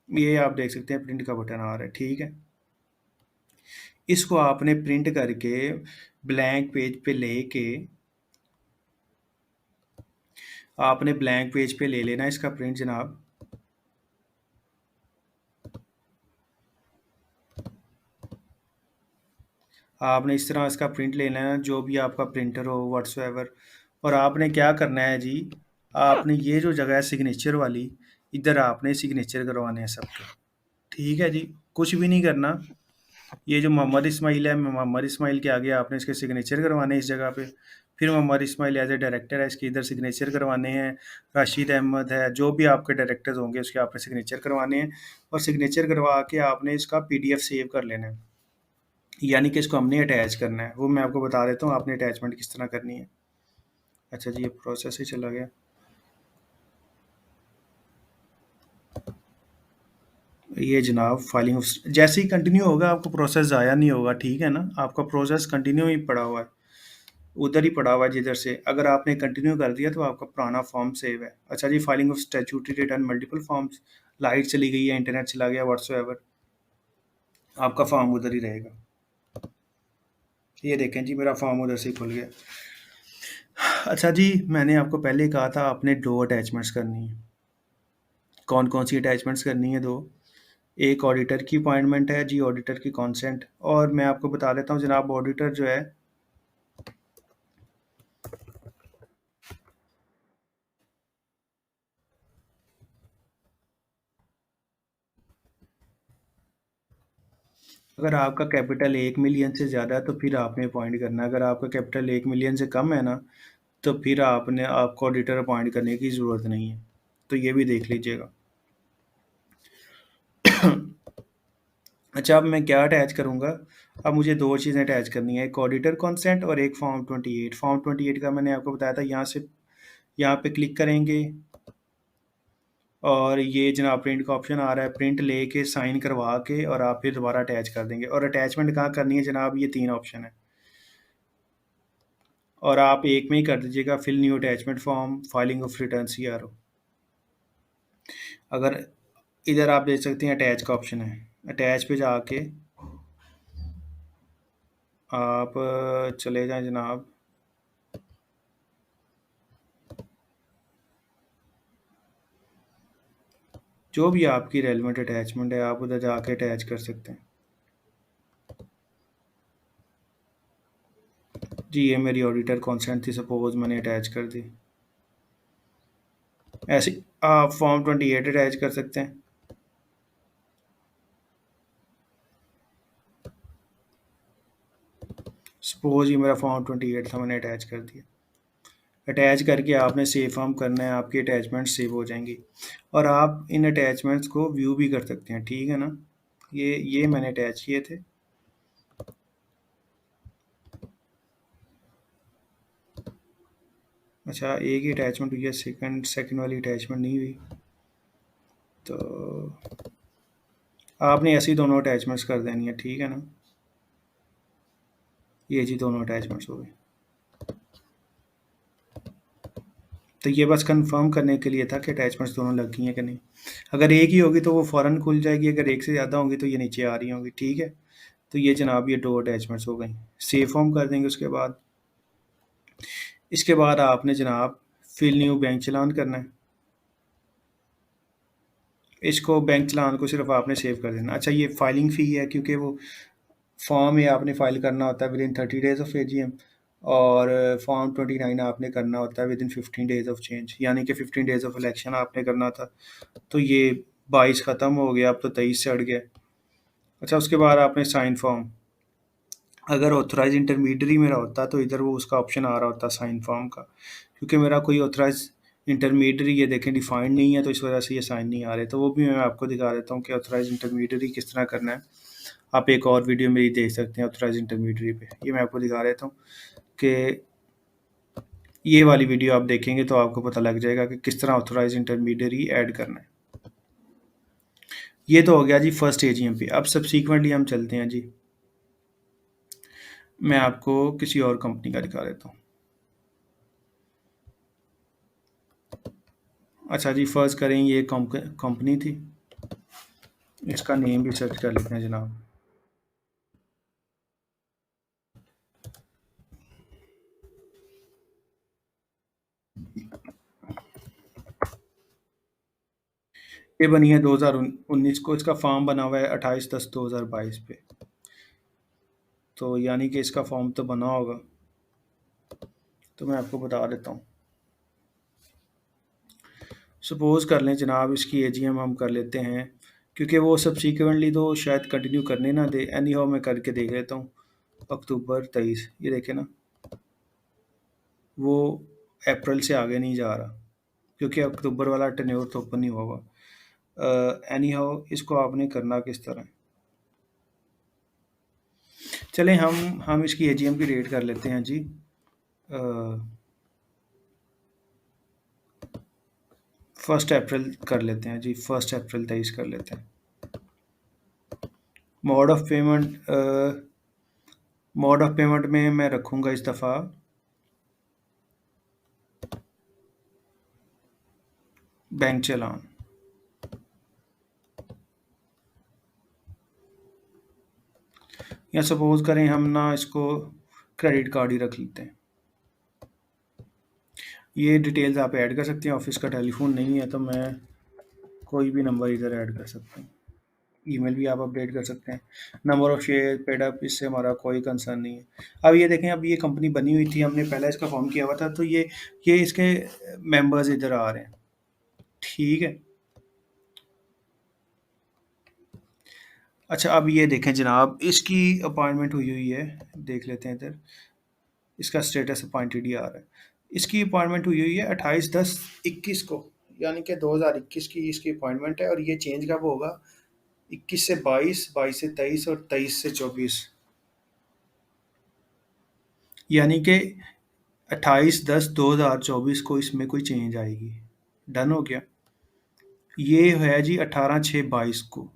ये आप देख सकते हैं प्रिंट का बटन आ रहा है, ठीक है। इसको आपने प्रिंट करके ब्लैंक पेज पे लेके आपने ब्लैंक पेज पे ले लेना इसका प्रिंट जनाब। आपने इस तरह इसका प्रिंट ले लेना, जो भी आपका प्रिंटर हो व्हाट्सएवर। और आपने क्या करना है जी, आपने ये जो जगह है सिग्नेचर वाली, इधर आपने सिग्नेचर करवाने हैं सबके, ठीक है जी। कुछ भी नहीं करना। ये जो मोहम्मद इस्माइल है, मोहम्मद इस्माइल के आगे आपने इसके सिग्नेचर करवाने हैं इस जगह पे। फिर Mohammad Ismail as a director है, इसके इधर सिग्नेचर करवाने हैं। राशिद अहमद है, जो भी आपके डायरेक्टर्स होंगे उसके आपने सिग्नेचर करवाने हैं। और सिग्नेचर करवा के आपने इसका पीडीएफ सेव कर लेना है, यानी कि इसको हमने अटैच करना है। वो मैं आपको बता देता हूँ आपने अटैचमेंट किस तरह करनी है। अच्छा जी, ये प्रोसेस ही चला गया। ये जनाब फाइलिंग जैसे ही कंटिन्यू होगा आपको प्रोसेस ज़ाया नहीं होगा, ठीक है ना। आपका प्रोसेस कंटिन्यू ही पड़ा हुआ है, उधर ही पड़ा हुआ है जिधर से। अगर आपने कंटिन्यू कर दिया तो आपका पुराना फॉर्म सेव है। अच्छा जी, filing of statutory return multiple forms, light चली गई है, इंटरनेट चला गया, व्हाट्सएवर, आपका फॉर्म उधर ही रहेगा। ये देखें जी, मेरा फॉर्म उधर से ही खुल गया। अच्छा जी, मैंने आपको पहले ही कहा था आपने दो अटैचमेंट्स करनी है। कौन कौन सी अटैचमेंट्स करनी है? दो। एक ऑडिटर की अपॉइंटमेंट है जी, ऑडिटर की कॉन्सेंट। और मैं आपको बता देता हूँ जनाब, ऑडिटर जो है अगर आपका कैपिटल 1 मिलियन से ज़्यादा है तो फिर आपने अपॉइंट करना है। अगर आपका कैपिटल 1 मिलियन से कम है ना, तो फिर आपको ऑडिटर अपॉइंट करने की ज़रूरत नहीं है। तो ये भी देख लीजिएगा। अच्छा, अब मैं क्या अटैच करूँगा? अब मुझे दो चीज़ें अटैच करनी है, एक ऑडिटर कॉन्सेंट और एक फॉर्म 28। फॉर्म 28 का मैंने आपको बताया था, यहाँ पे क्लिक करेंगे और ये जनाब प्रिंट का ऑप्शन आ रहा है, प्रिंट लेके साइन करवा के और आप फिर दोबारा अटैच कर देंगे। और अटैचमेंट कहाँ करनी है जनाब? ये 3 ऑप्शन है और आप एक में ही कर दीजिएगा, fill new attachment form, filing of return CRO. अगर इधर आप देख सकते हैं अटैच का ऑप्शन है, अटैच पे जाके आप चले जाएं जनाब। जो भी आपकी रेलिवेंट अटैचमेंट है आप उधर जाके अटैच कर सकते हैं। जी, ये मेरी ऑडिटर कॉन्सेंट थी, सपोज मैंने अटैच कर दी। ऐसे आप फॉर्म 28 अटैच कर सकते हैं। सपोज ये मेरा फॉर्म 28 था, मैंने अटैच कर दिया। अटैच करके आपने सेव फॉर्म करना है, आपकी अटैचमेंट सेव हो जाएंगी। और आप इन अटैचमेंट्स को व्यू भी कर सकते हैं, ठीक है ना। ये मैंने अटैच किए थे। अच्छा, एक ही अटैचमेंट हुई है, सेकंड वाली अटैचमेंट नहीं हुई। तो आपने ऐसी दोनों अटैचमेंट्स कर देनी है, ठीक है ना। ये जी दोनों अटैचमेंट्स हो गई। तो ये बस कंफर्म करने के लिए था कि अटैचमेंट्स दोनों लग गई हैं कि नहीं। अगर एक ही होगी तो वो फ़ौरन खुल जाएगी, अगर एक से ज़्यादा होंगी तो ये नीचे आ रही होंगी, ठीक है। तो ये जनाब ये दो अटैचमेंट्स हो गई। सेव फॉर्म कर देंगे उसके बाद। इसके बाद आपने जनाब फिल न्यू बैंक चलान करना है। इसको बैंक चलान को सिर्फ आपने सेव कर देना। अच्छा, ये फाइलिंग फ़ी है क्योंकि वो फॉर्म ये आपने फाइल करना होता है with in 30 days of AGM. और फॉर्म 29 आपने करना होता है with in 15 days of change, यानी कि 15 डेज़ ऑफ इलेक्शन आपने करना था। तो ये 22 ख़त्म हो गया, अब तो 23 से अड़ गया। अच्छा, उसके बाद आपने साइन फॉर्म, अगर ऑथराइज इंटरमीडियरी मेरा होता तो इधर वो उसका ऑप्शन आ रहा होता साइन फॉर्म का। क्योंकि मेरा कोई ऑथराइज इंटरमीडियरी ये देखें डिफाइंड नहीं है, तो इस वजह से ये साइन नहीं आ रहे। तो वो भी मैं आपको दिखा देता हूँ कि ऑथराइज इंटरमीडियरी किस तरह करना है। आप एक और वीडियो मेरी देख सकते हैं ऑथराइज इंटरमीडियरी पे, ये मैं आपको दिखा देता हूँ कि ये वाली वीडियो आप देखेंगे तो आपको पता लग जाएगा कि किस तरह ऑथराइज इंटरमीडियरी ऐड करना है। ये तो हो गया जी फर्स्ट एजीएम पे। अब सब्सीक्वेंटली हम चलते हैं जी, मैं आपको किसी और कंपनी का दिखा देता हूँ। अच्छा जी, फ़र्ज़ करें ये कंपनी थी। इसका नेम भी सर्च कर लेते हैं जनाब। ये बनी है 2019 को, इसका फॉर्म बना हुआ है 28/10/2022 पे। तो यानी कि इसका फॉर्म तो बना होगा। तो मैं आपको बता देता हूँ। सपोज़ कर लें जनाब इसकी एजीएम हम कर लेते हैं, क्योंकि वो सब्सीक्वेंटली तो शायद कंटिन्यू करने ना दे। एनी हाउ मैं करके देख लेता हूँ। अक्टूबर 23, ये देखें ना, वो अप्रैल से आगे नहीं जा रहा, क्योंकि अक्टूबर वाला टेन्योर तो ओपन नहीं हुआ हुआ। एनी हाउ इसको आपने करना किस तरह? चलें हम इसकी एजीएम की डेट कर लेते हैं जी। 1 अप्रैल कर लेते हैं जी, 1 अप्रैल 23 कर लेते हैं। Mode of payment, mode of payment में मैं रखूँगा इस दफ़ा बैंक चालान। या सपोज़ करें हम ना इसको क्रेडिट कार्ड ही रख लेते हैं। ये डिटेल्स आप ऐड कर सकते हैं। ऑफिस का टेलीफोन नहीं है तो मैं कोई भी नंबर इधर ऐड कर सकता हूँ। ईमेल भी आप अपडेट कर सकते हैं। Number of share paid up, इससे हमारा कोई कंसर्न नहीं है। अब ये देखें, अब ये कंपनी बनी हुई थी, हमने पहले इसका फॉर्म किया हुआ था, तो ये इसके मेंबर्स इधर आ रहे हैं। ठीक है। अच्छा, अब ये देखें जनाब, इसकी अपॉइंटमेंट हुई हुई है। देख लेते हैं इधर, इसका स्टेटस अपॉइंटेड ही आ रहा है। इसकी अपॉइंटमेंट हुई हुई है 28/10/21 को, यानी कि 2021 की इसकी अपॉइंटमेंट है। और ये चेंज कब होगा? 21 से 22, 22 से 23 और 23 से 24, यानी कि 28/10/2024 को इसमें कोई चेंज आएगी। डन हो गया। ये है जी 18/6/22 को।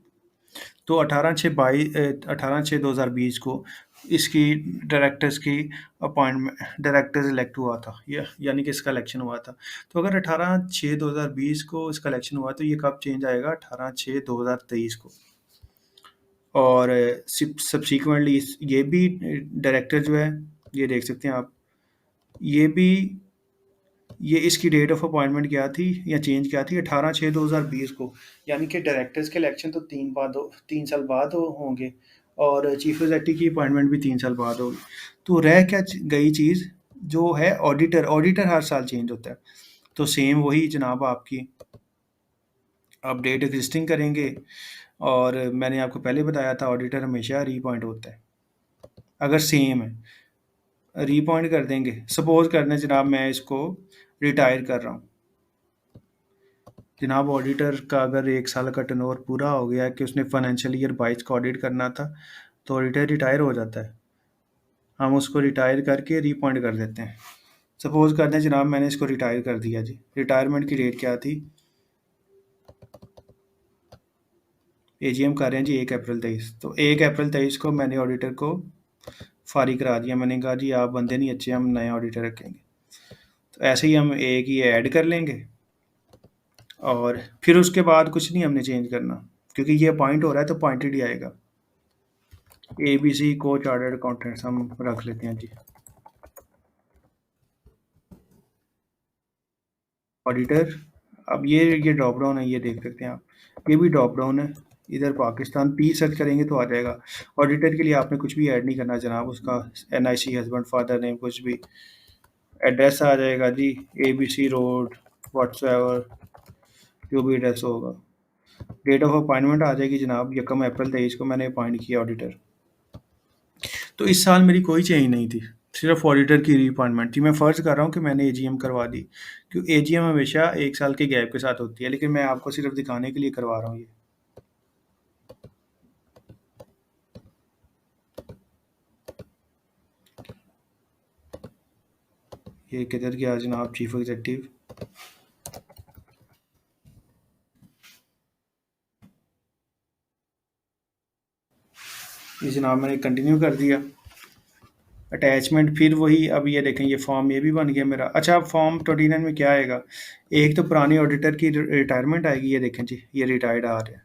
तो 18/6/2020 को इसकी डायरेक्टर्स की अपॉइंटमेंट, डायरेक्टर्स इलेक्ट हुआ था, यानी कि इसका इलेक्शन हुआ था। तो अगर 18/6/2020 को इसका इलेक्शन हुआ, तो ये कब चेंज आएगा? 18/6/2023 को। और सब्सीक्वेंटली ये भी डायरेक्टर जो है, ये देख सकते हैं आप, ये भी, ये इसकी डेट ऑफ अपॉइंटमेंट क्या थी या चेंज क्या थी? 18/6/2020 को। यानी कि डायरेक्टर्स के इलेक्शन तो 3 साल बाद होंगे, और चीफ एग्जेक्टिव की अपॉइंटमेंट भी 3 साल बाद होगी। तो रह क्या गई चीज़, जो है ऑडिटर। ऑडिटर हर साल चेंज होता है। तो सेम वही जनाब, आपकी अपडेट एग्जिस्टिंग करेंगे। और मैंने आपको पहले बताया था, ऑडिटर हमेशा रीअपॉइंट होता है अगर सेम है। रीअपॉइंट कर देंगे। सपोज कर दें जनाब मैं इसको रिटायर कर रहा हूँ। जनाब ऑडिटर का अगर 1 साल का टर्नओवर पूरा हो गया है कि उसने फाइनेंशियल ईयर 22 का ऑडिट करना था, तो ऑडिटर रिटायर हो जाता है। हम उसको रिटायर करके रीअपॉइंट कर देते हैं। सपोज़ कर दें जनाब मैंने इसको रिटायर कर दिया जी। रिटायरमेंट की डेट क्या थी? एजीएम कर रहे हैं जी 1 अप्रैल 23। तो 1 अप्रैल 23 को मैंने ऑडिटर को फारिग करा दिया। मैंने कहा जी आप बंदे नहीं अच्छे, हम नए ऑडिटर रखेंगे। तो ऐसे ही हम एक ही ऐड कर लेंगे, और फिर उसके बाद कुछ नहीं हमने चेंज करना, क्योंकि ये अपॉइंट हो रहा है तो अपॉइंटेड ही आएगा। ABC को चार्टर्ड अकाउंटेंट्स हम रख लेते हैं जी। ऑडिटर, अब ये ड्रॉप डाउन है, ये देख सकते हैं आप, ये भी ड्रॉप डाउन है। इधर पाकिस्तान पी सर्च करेंगे तो आ जाएगा। ऑडिटर के लिए आपने कुछ भी ऐड नहीं करना जनाब, उसका NIC, हस्बैंड, फादर नेम, कुछ भी। एड्रेस आ जाएगा जी, ABC रोड व्हाट्सएवर, जो भी एड्रेस होगा। डेट ऑफ अपॉइंटमेंट आ जाएगी जनाब, 1 अप्रैल 23 को मैंने अपॉइंट किया ऑडिटर। तो इस साल मेरी कोई चेंज नहीं थी, सिर्फ ऑडिटर की रीअपॉइंटमेंट थी। मैं फ़र्ज़ कर रहा हूँ कि मैंने एजीएम करवा दी, क्योंकि एजीएम हमेशा 1 साल के गैप के साथ होती है, लेकिन मैं आपको सिर्फ दिखाने के लिए करवा रहा हूँ ये। ये किधर गया जनाब चीफ एग्जेक्टिव? ये जनाब मैंने कंटिन्यू कर दिया। अटैचमेंट फिर वही, अब ये देखें ये फॉर्म ये भी बन गया मेरा। अच्छा, अब फॉर्म 29 में क्या आएगा? एक तो पुरानी ऑडिटर की रिटायरमेंट आएगी, ये देखें जी, ये रिटायर्ड आ रहा है।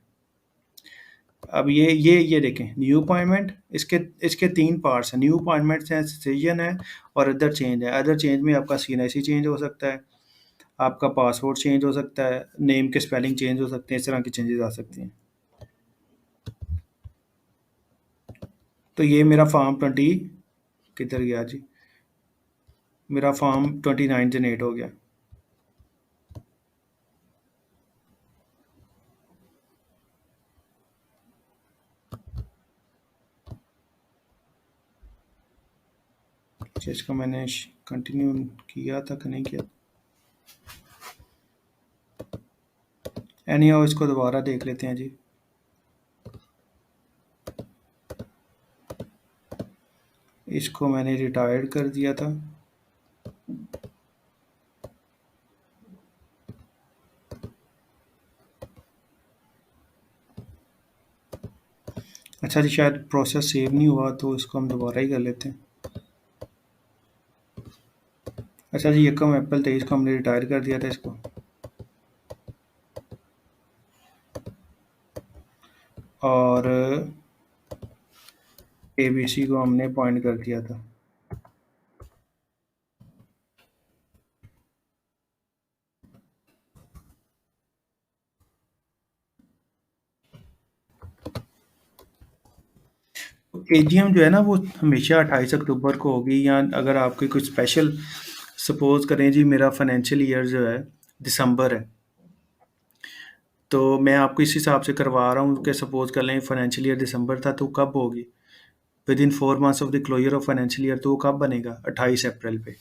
अब ये देखें न्यू अपॉइंटमेंट, इसके इसके 3 पार्ट्स हैं। न्यू अपॉइंटमेंट्स हैं, सेशन है और अदर चेंज है। अदर चेंज में आपका सीएनआईसी चेंज हो सकता है, आपका पासपोर्ट चेंज हो सकता है, नेम के स्पेलिंग चेंज हो सकते हैं, इस तरह की चेंजेस आ सकती हैं। तो ये मेरा फॉर्म 20 किधर गया जी? मेरा फॉर्म 29 जनरेट हो गया। अच्छा, इसको मैंने कंटिन्यू किया था कि नहीं किया? एनी हाउ इसको दोबारा देख लेते हैं जी। इसको मैंने रिटायर्ड कर दिया था। अच्छा जी, शायद प्रोसेस सेव नहीं हुआ, तो इसको हम दोबारा ही कर लेते हैं। अच्छा जी, 1 अप्रैल 23 को हमने रिटायर कर दिया था इसको, और एबीसी को हमने अपॉइंट कर दिया था। एजीएम जो है ना, वो हमेशा 28 अक्टूबर को होगी, या अगर आपकी कुछ स्पेशल, सपोज करें जी मेरा फाइनेंशियल ईयर जो है दिसंबर है, तो मैं आपको इस हिसाब से करवा रहा हूँ कि सपोज कर लें फाइनेंशियल ईयर दिसंबर था, तो कब होगी? Within 4 months of the closure of financial year, तो वो कब बनेगा? 28 अप्रैल पे।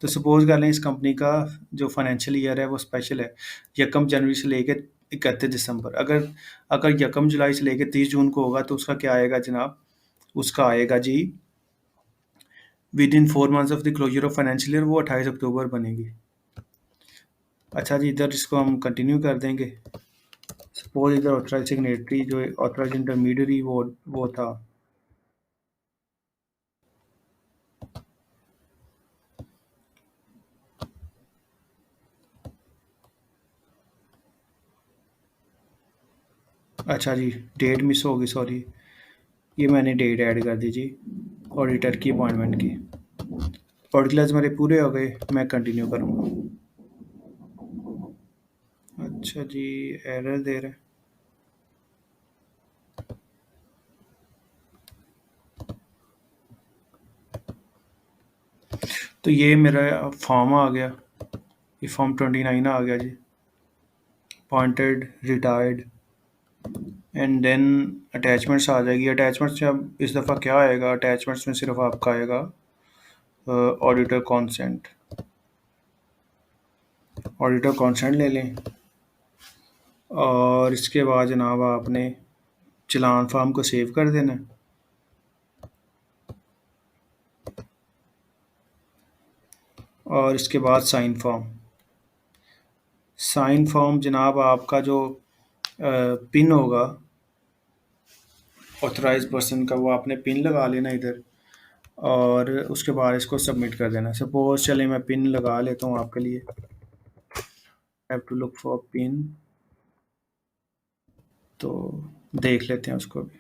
तो सपोज कर लें इस कंपनी का जो फाइनेंशियल ईयर है वो स्पेशल है, 1 जनवरी से लेके 31 दिसंबर। अगर अगर 1 जुलाई से लेके 30 जून को होगा, तो उसका क्या आएगा जनाब? उसका आएगा जी, within 4 months of the closure of financial year, वो 28 अक्टूबर बनेगी। अच्छा जी, इधर इसको हम कंटिन्यू कर देंगे। सपोज इधर ऑथराइज सिग्नेटरी जो ऑथराइज इंटरमीडियरी वो था। अच्छा जी, डेट मिस होगी, सॉरी। ये मैंने डेट ऐड कर दी जी, ऑडिटर की अपॉइंटमेंट की। पर्टिकुलर्स मेरे पूरे हो गए, मैं कंटिन्यू करूँगा। अच्छा जी, एरर दे रहा है। तो ये मेरा फॉर्म आ गया, ये फॉर्म 29 आ गया जी, appointed, retired, and then attachments आ जाएगी। अटैचमेंट्स में अब इस दफ़ा क्या आएगा? अटैचमेंट्स में सिर्फ आपका आएगा ऑडिटर कॉन्सेंट। ऑडिटर कॉन्सेंट ले लें, और इसके बाद जनाब आपने चालान फार्म को सेव कर देना है। और इसके बाद साइन फॉर्म। साइन फॉर्म जनाब आपका जो पिन होगा ऑथराइज पर्सन का, वो आपने पिन लगा लेना इधर, और उसके बाद इसको सबमिट कर देना। सपोज चले मैं पिन लगा लेता हूँ आपके लिए, have to look for pin, तो देख लेते हैं उसको भी।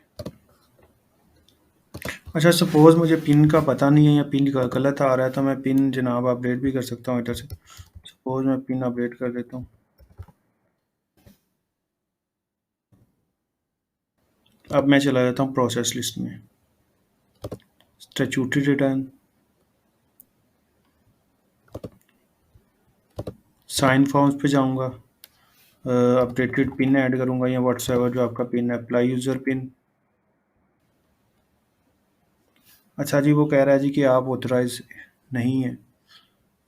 अच्छा, सपोज मुझे पिन का पता नहीं है या पिन गलत आ रहा है, तो मैं पिन जनाब अपडेट भी कर सकता हूँ इधर से। सपोज मैं पिन अपडेट कर देता हूँ। अब मैं चला जाता हूँ प्रोसेस लिस्ट में, स्टैट्यूटरी रिटर्न, साइन फॉर्म्स पे जाऊँगा, अपडेटेड पिन ऐड करूँगा या व्हाट्सएवर जो आपका पिन है, अप्लाई यूज़र पिन। अच्छा जी, वो कह रहा है जी कि आप ऑथराइज नहीं हैं,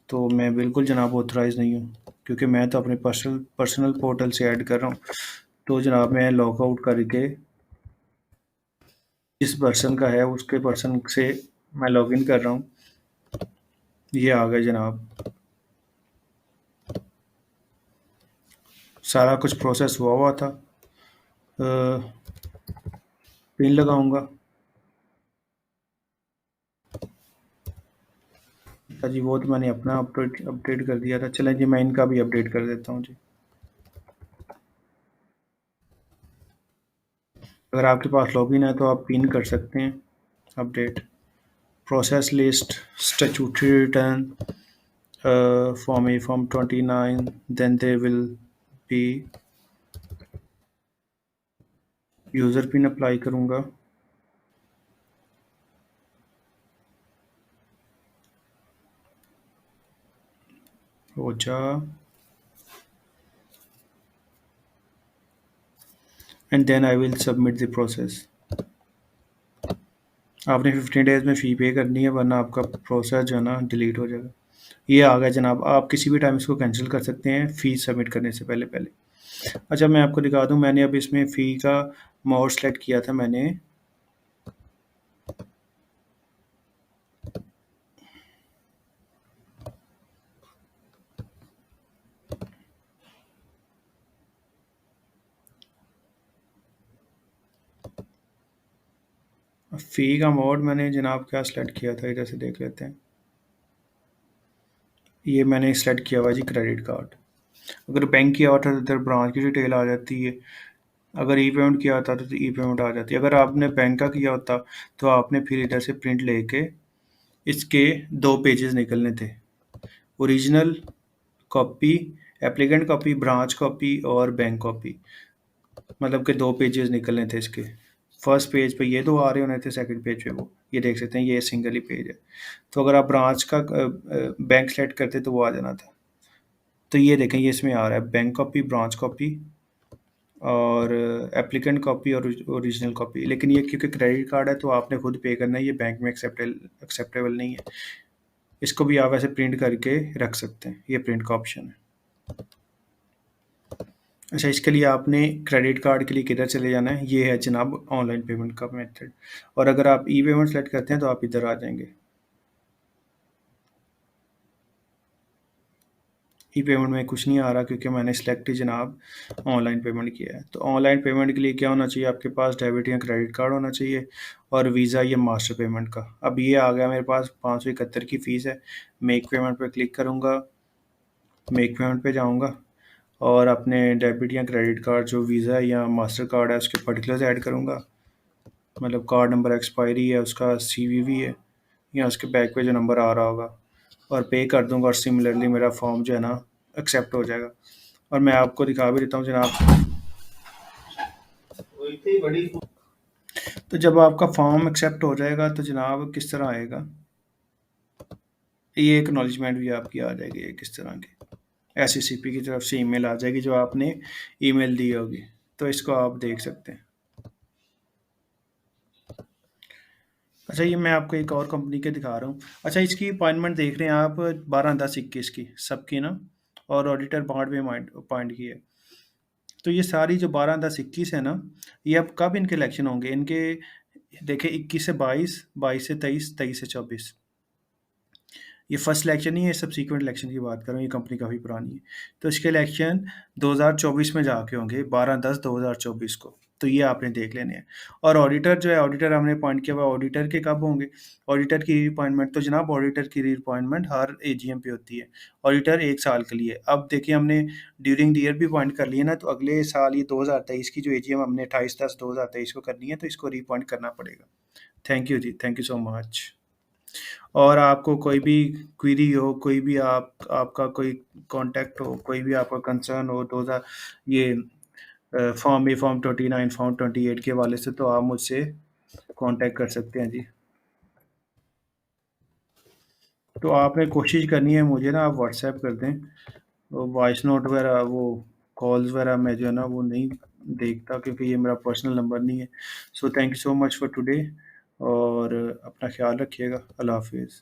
तो मैं बिल्कुल जनाब ऑथराइज नहीं हूँ, क्योंकि मैं तो अपने पर्सनल पोर्टल से ऐड कर रहा हूँ। तो जनाब मैं लॉग आउट करके जिस पर्सन का है उसके पर्सन से मैं लॉगिन कर रहा हूँ। ये आ गए जनाब, सारा कुछ प्रोसेस हुआ हुआ था। पिन लगाऊंगा, अच्छा जी, वो तो मैंने अपना अपडेट अपडेट कर दिया था। चलें जी, मैं इनका भी अपडेट कर देता हूँ जी। अगर आपके पास लॉगिन है तो आप पिन कर सकते हैं update. Process list, statutory return, form A, form 29, then they will be user pin apply करूँगा। रोजा and then I will submit the process. आपने 15 डेज़ में फ़ी पे करनी है, वरना आपका प्रोसेस जो है ना डिलीट हो जाएगा। ये आ गया जनाब, आप किसी भी टाइम इसको कैंसिल कर सकते हैं फ़ीस सबमिट करने से पहले पहले। अच्छा, मैं आपको दिखा दूँ, मैंने अब इसमें फ़ी का मोड सेलेक्ट किया था मैंने। फ़ी का मोड मैंने जनाब क्या सेलेक्ट किया था, इधर से देख लेते हैं। ये मैंने सेलेक्ट किया हुआ जी क्रेडिट कार्ड। अगर बैंक किया होता तो इधर ब्रांच की डिटेल आ जाती है। अगर ई पेमेंट किया होता तो ई पेमेंट आ जाती है। अगर आपने बैंक का किया होता तो आपने फिर इधर से प्रिंट लेके इसके 2 पेजेस निकलने थे। Original copy, applicant copy, branch copy और बैंक कॉपी। मतलब कि 2 पेजेस निकलने थे इसके। फर्स्ट पेज पे ये 2 आ रहे होने थे, सेकंड पेज पे वो। ये देख सकते हैं, ये सिंगल ही पेज है। तो अगर आप ब्रांच का बैंक सेलेक्ट करते तो वो आ जाना था। तो ये देखें, ये इसमें आ रहा है बैंक कॉपी, ब्रांच कॉपी और एप्लीकेंट कॉपी और ओरिजिनल कॉपी। लेकिन ये क्योंकि क्रेडिट कार्ड है तो आपने खुद पे करना है, ये बैंक में एक्सेप्टेबल नहीं है। इसको भी आप ऐसे प्रिंट करके रख सकते हैं, ये प्रिंट का ऑप्शन है। अच्छा, इसके लिए आपने क्रेडिट कार्ड के लिए किधर चले जाना है, ये है जनाब ऑनलाइन पेमेंट का मेथड। और अगर आप ई पेमेंट सेलेक्ट करते हैं तो आप इधर आ जाएंगे। ई पेमेंट में कुछ नहीं आ रहा क्योंकि मैंने सेलेक्ट ही जनाब ऑनलाइन पेमेंट किया है। तो ऑनलाइन पेमेंट के लिए क्या होना चाहिए, आपके पास डेबिट या क्रेडिट कार्ड होना चाहिए और वीज़ा या मास्टर पेमेंट का। अब ये आ गया मेरे पास, 571 की फ़ीस है। मेक पेमेंट पे क्लिक करूँगा, मेक पेमेंट पे जाऊँगा और अपने डेबिट या क्रेडिट कार्ड जो वीज़ा या मास्टर कार्ड है उसके पर्टिकुलर्स ऐड करूँगा। मतलब कार्ड नंबर एक्सपायरी है, उसका सीवीवी है या उसके बैक पे जो नंबर आ रहा होगा, और पे कर दूँगा और सिमिलरली मेरा फॉर्म जो है ना एक्सेप्ट हो जाएगा। और मैं आपको दिखा भी देता हूँ जनाब। तो जब आपका फॉर्म एक्सेप्ट हो जाएगा तो जनाब किस तरह आएगा, ये एक्नॉलेजमेंट भी आपकी आ जाएगी। ये किस तरह की एससीसीपी की तरफ से ईमेल आ जाएगी जो आपने ईमेल दी होगी, तो इसको आप देख सकते हैं। अच्छा, ये मैं आपको एक और कंपनी के दिखा रहा हूँ। अच्छा, इसकी अपॉइंटमेंट देख रहे हैं आप 12/10/21 की सबकी ना, और ऑडिटर 12वें अपॉइंट की है। तो ये सारी जो 12/10/21 है ना, ये अब कब इनके इलेक्शन होंगे, इनके देखिए 21 से 22, 22 से 23, 23 से 24। ये फर्स्ट इलेक्शन नहीं है, सब्सीक्वेंट इलेक्शन की बात कर रहा हूँ, ये कंपनी काफ़ी पुरानी है। तो इसके इलेक्शन 2024 में जाके होंगे, 12/10/2024 को। तो ये आपने देख लेने हैं। और ऑडिटर जो है, ऑडिटर हमने अपॉइंट किया हुआ, ऑडिटर के कब होंगे, ऑडिटर की अपॉइंटमेंट तो जनाब ऑडिटर की अपॉइंटमेंट हर एजीएम पे होती है। ऑडिटर 1 साल के लिए। अब देखिए, हमने ड्यूरिंग द ईयर भी अपॉइंट कर लिया ना, तो अगले साल ये 2023 की जो एजीएम हमने 28/10/2023 को करनी है, तो इसको रीअपॉइंट करना पड़ेगा। Thank you ji, thank you so much. और आपको कोई भी क्वेरी हो, कोई भी आपका कोई कॉन्टैक्ट हो, कोई भी आपका कंसर्न हो, तो ये फॉर्म ए, फॉर्म 29, फॉर्म 28 के हवाले से, तो आप मुझसे कॉन्टैक्ट कर सकते हैं जी। तो आपने कोशिश करनी है, मुझे ना आप व्हाट्सएप कर दें। वो वॉइस नोट वगैरह, वो कॉल्स वगैरह मैं जो है ना वो नहीं देखता क्योंकि ये मेरा पर्सनल नंबर नहीं है। So thank you so much for today, और अपना ख्याल रखिएगा। अल्लाह हाफ़िज़।